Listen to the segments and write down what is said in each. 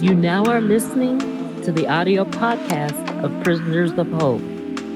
You now are listening to the audio podcast of Prisoners of Hope,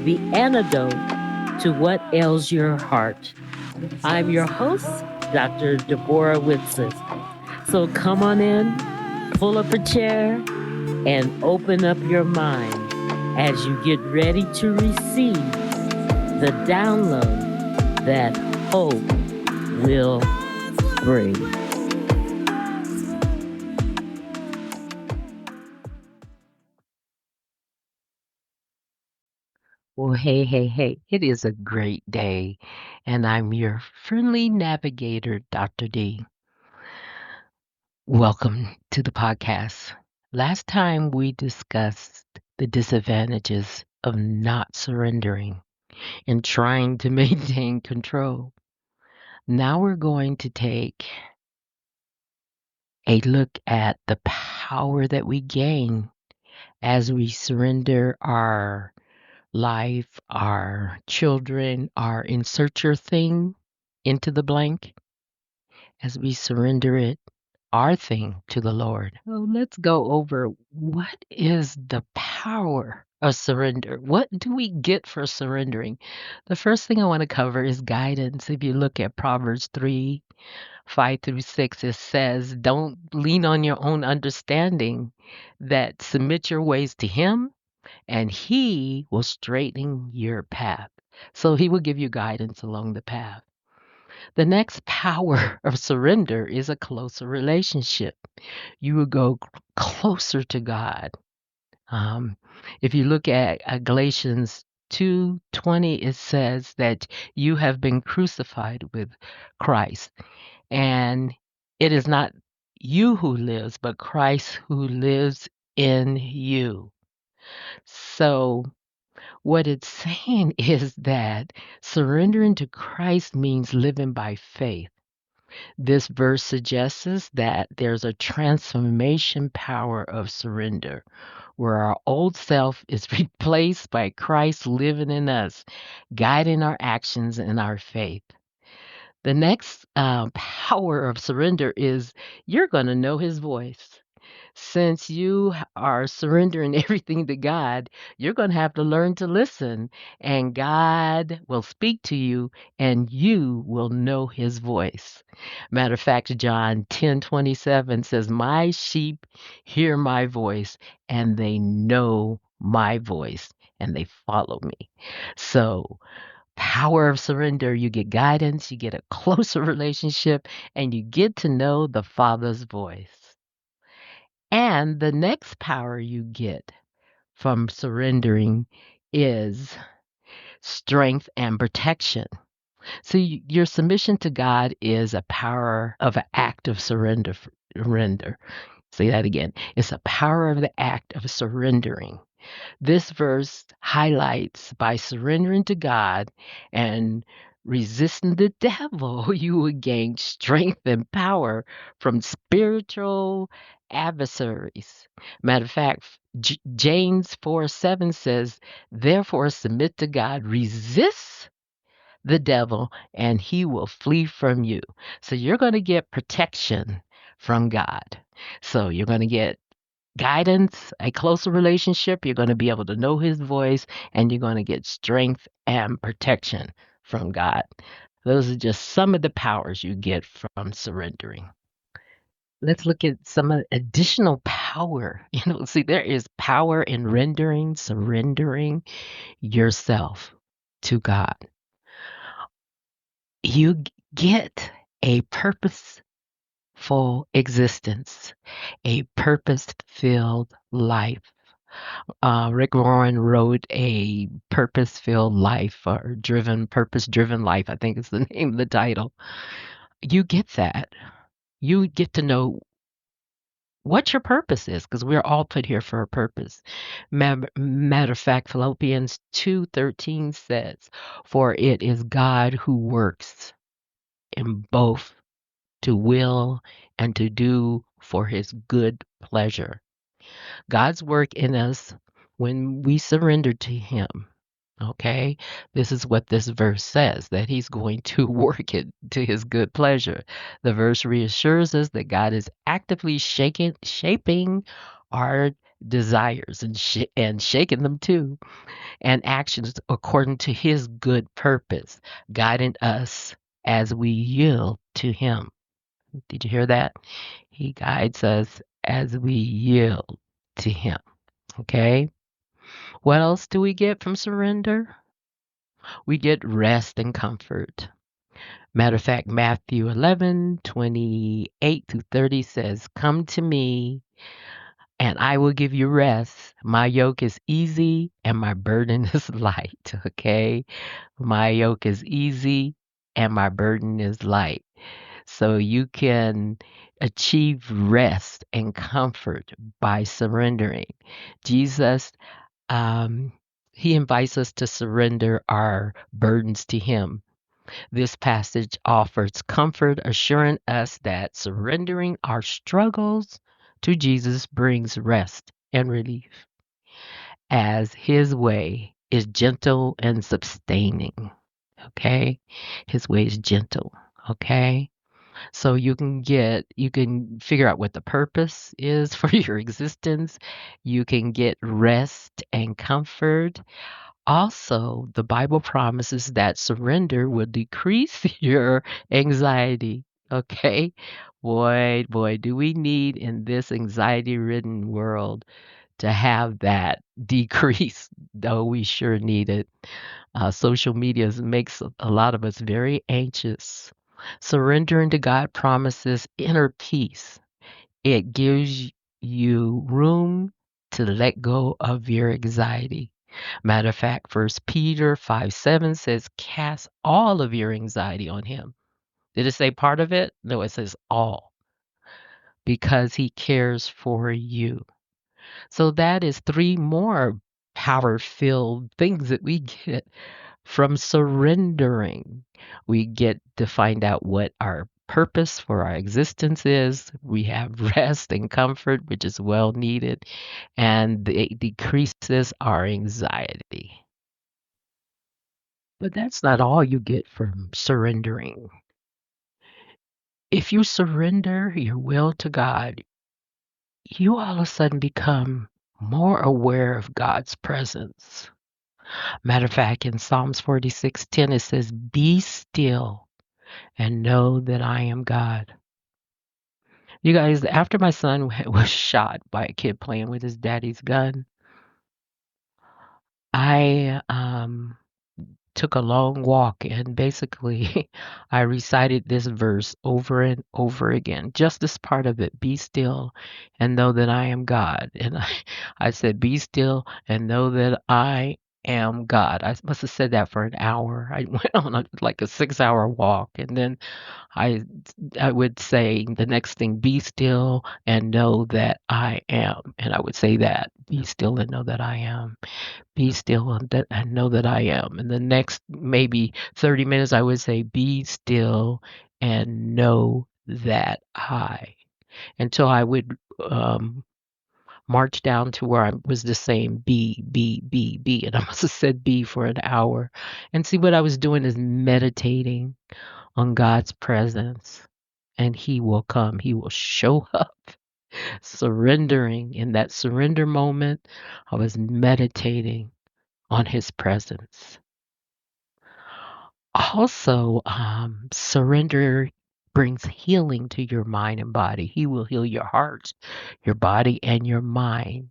the antidote to what ails your heart. I'm your host, Dr. Deborah Whitson. So come on in, pull up a chair, and open up your mind as you get ready to receive the download that hope will bring. Well, hey. It is a great day, and I'm your friendly navigator, Dr. D. Welcome to the podcast. Last time we discussed the disadvantages of not surrendering and trying to maintain control. Now we're going to take a look at the power that we gain as we surrender our life, our children, our insert your thing into the blank as we surrender it, our thing to the Lord. So let's go over what is the power of surrender? What do we get for surrendering? The first thing I want to cover is guidance. If you look at Proverbs 3:5-6, it says, don't lean on your own understanding, that submit your ways to Him and He will straighten your path. So He will give you guidance along the path. The next power of surrender is a closer relationship. You will go closer to God. Um, if you look at Galatians 2:20, it says that you have been crucified with Christ. And it is not you who lives, but Christ who lives in you. So what it's saying is that surrendering to Christ means living by faith. This verse suggests us that there's a transformation power of surrender, where our old self is replaced by Christ living in us, guiding our actions and our faith. The next power of surrender is you're going to know His voice. Since you are surrendering everything to God, you're going to have to learn to listen, and God will speak to you, and you will know His voice. Matter of fact, John 10:27 says, my sheep hear my voice, and they know my voice, and they follow me. So, power of surrender, you get guidance, you get a closer relationship, and you get to know the Father's voice. And the next power you get from surrendering is strength and protection. So your submission to God is a power of an act of surrender. Say that again. It's a power of the act of surrendering. This verse highlights by surrendering to God and resisting the devil, you will gain strength and power from spiritual adversaries. Matter of fact, James 4:7 says, therefore submit to God, resist the devil, and he will flee from you. So you're going to get protection from God. So you're going to get guidance, a closer relationship. You're going to be able to know His voice, and you're going to get strength and protection from God. Those are just some of the powers you get from surrendering. Let's look at some additional power. See, there is power in surrendering yourself to God. You get a purposeful existence, a purpose-filled life. Rick Warren wrote a purpose-filled life or purpose-driven life. I think is the name of the title. You get that. You get to know what your purpose is, because we're all put here for a purpose. Matter of fact, Philippians 2:13 says, for it is God who works in both to will and to do for His good pleasure. God's work in us when we surrender to Him. Okay? This is what this verse says, that he's going to work it to his good pleasure. The verse reassures us that God is actively shaping our desires and shaking them too, and actions according to his good purpose, guiding us as we yield to him. Did you hear that? He guides us as we yield to him. Okay? What else do we get from surrender? We get rest and comfort. Matter of fact, Matthew 11:28 through 30 says, "Come to me, and I will give you rest. My yoke is easy and my burden is light." Okay? My yoke is easy and my burden is light. So you can achieve rest and comfort by surrendering. Jesus, um, he invites us to surrender our burdens to him. This passage offers comfort, assuring us that surrendering our struggles to Jesus brings rest and relief, as his way is gentle and sustaining. Okay? His way is gentle. Okay? So you can figure out what the purpose is for your existence. You can get rest and comfort. Also, the Bible promises that surrender will decrease your anxiety. Okay? Boy, do we need in this anxiety-ridden world to have that decrease, though we sure need it. Social media makes a lot of us very anxious. Surrendering to God promises inner peace. It gives you room to let go of your anxiety. Matter of fact, First Peter 5:7 says, "Cast all of your anxiety on him." Did it say part of it? No, it says all, because he cares for you. So that is three more power-filled things that we get from surrendering. We get to find out what our purpose for our existence is. We have rest and comfort, which is well needed, and it decreases our anxiety. But that's not all you get from surrendering. If you surrender your will to God, you all of a sudden become more aware of God's presence. Matter of fact, in Psalms 46:10, it says, "Be still and know that I am God." You guys, after my son was shot by a kid playing with his daddy's gun, I took a long walk and basically I recited this verse over and over again. Just this part of it, be still and know that I am God. And I said, be still and know that I am God. I must have said that for an hour. I went on like a 6-hour walk, and then I I would say the next thing, be still and know that I am. And I would say that, be still and know that I am. Be still and know that I am. And the next maybe 30 minutes, I would say, be still and know that I. Until I would march down to where I was just saying be. And I must have said be for an hour. And see, what I was doing is meditating on God's presence. And he will come. He will show up. Surrendering in that surrender moment, I was meditating on his presence. Also, surrender brings healing to your mind and body. He will heal your heart, your body, and your mind.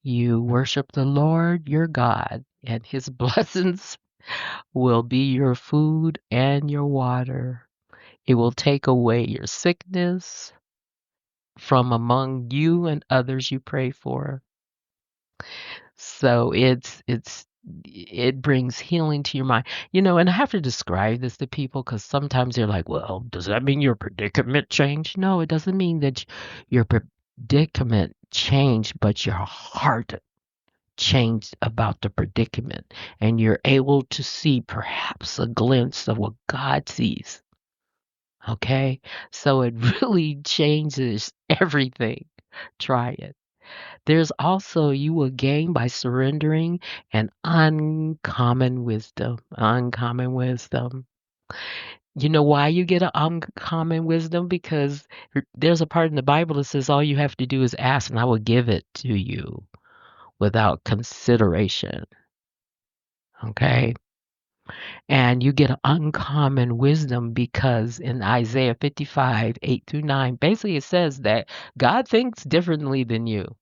You worship the Lord your God, and his blessings will be your food and your water. It will take away your sickness from among you and others you pray for. So it brings healing to your mind. And I have to describe this to people because sometimes they're like, "Well, does that mean your predicament changed?" No, it doesn't mean that your predicament changed, but your heart changed about the predicament, and you're able to see perhaps a glimpse of what God sees. Okay? So it really changes everything. Try it. There's also you will gain by surrendering an uncommon wisdom. Uncommon wisdom. You know why you get an uncommon wisdom? Because there's a part in the Bible that says all you have to do is ask and I will give it to you without consideration. Okay? And you get an uncommon wisdom because in Isaiah 55, 8 through 9, basically it says that God thinks differently than you.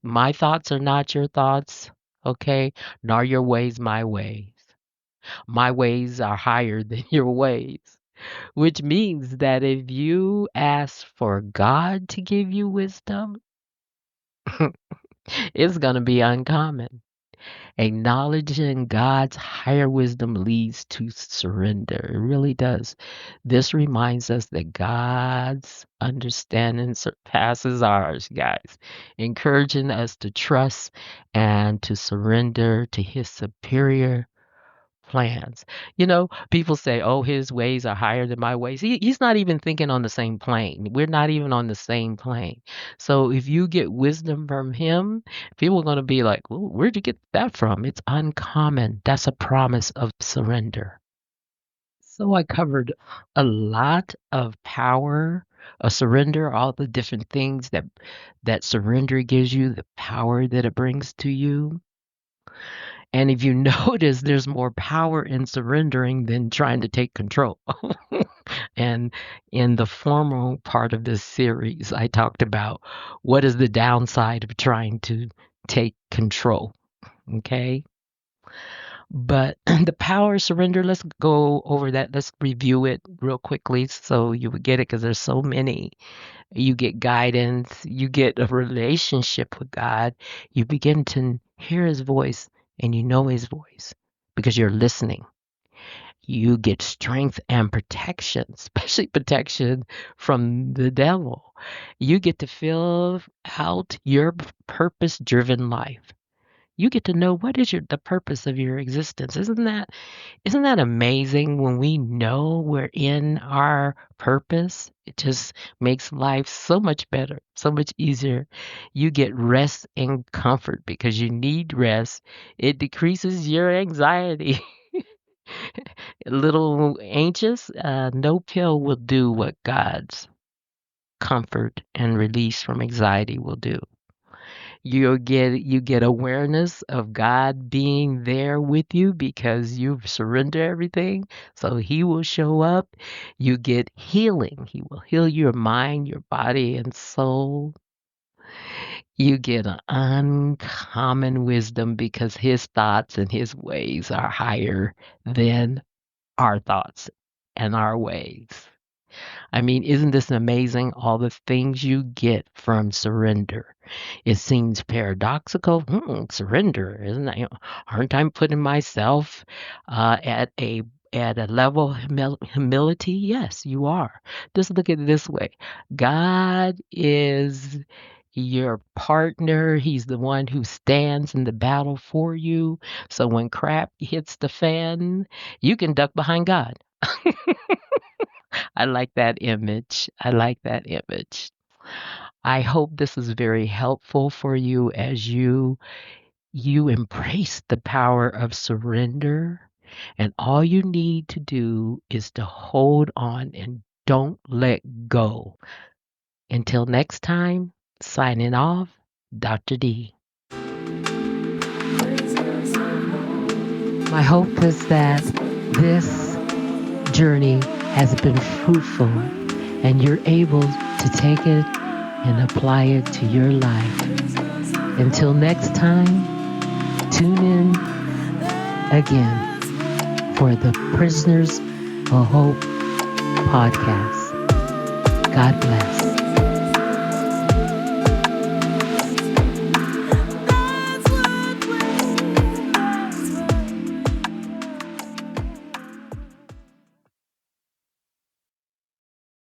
My thoughts are not your thoughts, okay? Nor your ways my ways. My ways are higher than your ways, which means that if you ask for God to give you wisdom, it's going to be uncommon. Acknowledging God's higher wisdom leads to surrender. It really does. This reminds us that God's understanding surpasses ours, guys, encouraging us to trust and to surrender to His superior plans. You know, people say, "Oh, his ways are higher than my ways." He's not even thinking on the same plane. We're not even on the same plane. So if you get wisdom from him, people are going to be like, well, "Where'd you get that from?" It's uncommon. That's a promise of surrender. So I covered a lot of power, a surrender, all the different things that surrender gives you, the power that it brings to you. And if you notice, there's more power in surrendering than trying to take control. And in the formal part of this series, I talked about what is the downside of trying to take control. Okay. But the power of surrender, let's go over that. Let's review it real quickly so you would get it because there's so many. You get guidance, you get a relationship with God, you begin to hear His voice and you know His voice because you're listening. You get strength and protection, especially protection from the devil. You get to fill out your purpose driven life. You get to know what is the purpose of your existence. Isn't that amazing when we know we're in our purpose? It just makes life so much better, so much easier. You get rest and comfort because you need rest. It decreases your anxiety. A little anxious, no pill will do what God's comfort and release from anxiety will do. You get awareness of God being there with you because you've surrendered everything. So He will show up. You get healing. He will heal your mind, your body, and soul. You get an uncommon wisdom because His thoughts and His ways are higher than our thoughts and our ways. I mean, isn't this amazing? All the things you get from surrender. It seems paradoxical. Surrender, isn't that? Aren't I putting myself at a level of humility? Yes, you are. Just look at it this way: God is your partner. He's the one who stands in the battle for you. So when crap hits the fan, you can duck behind God. I like that image. I like that image. I hope this is very helpful for you as you embrace the power of surrender. And all you need to do is to hold on and don't let go. Until next time, signing off, Dr. D. My hope is that this journey has been fruitful and you're able to take it and apply it to your life. Until next time, tune in again for the Prisoners of Hope podcast. God bless.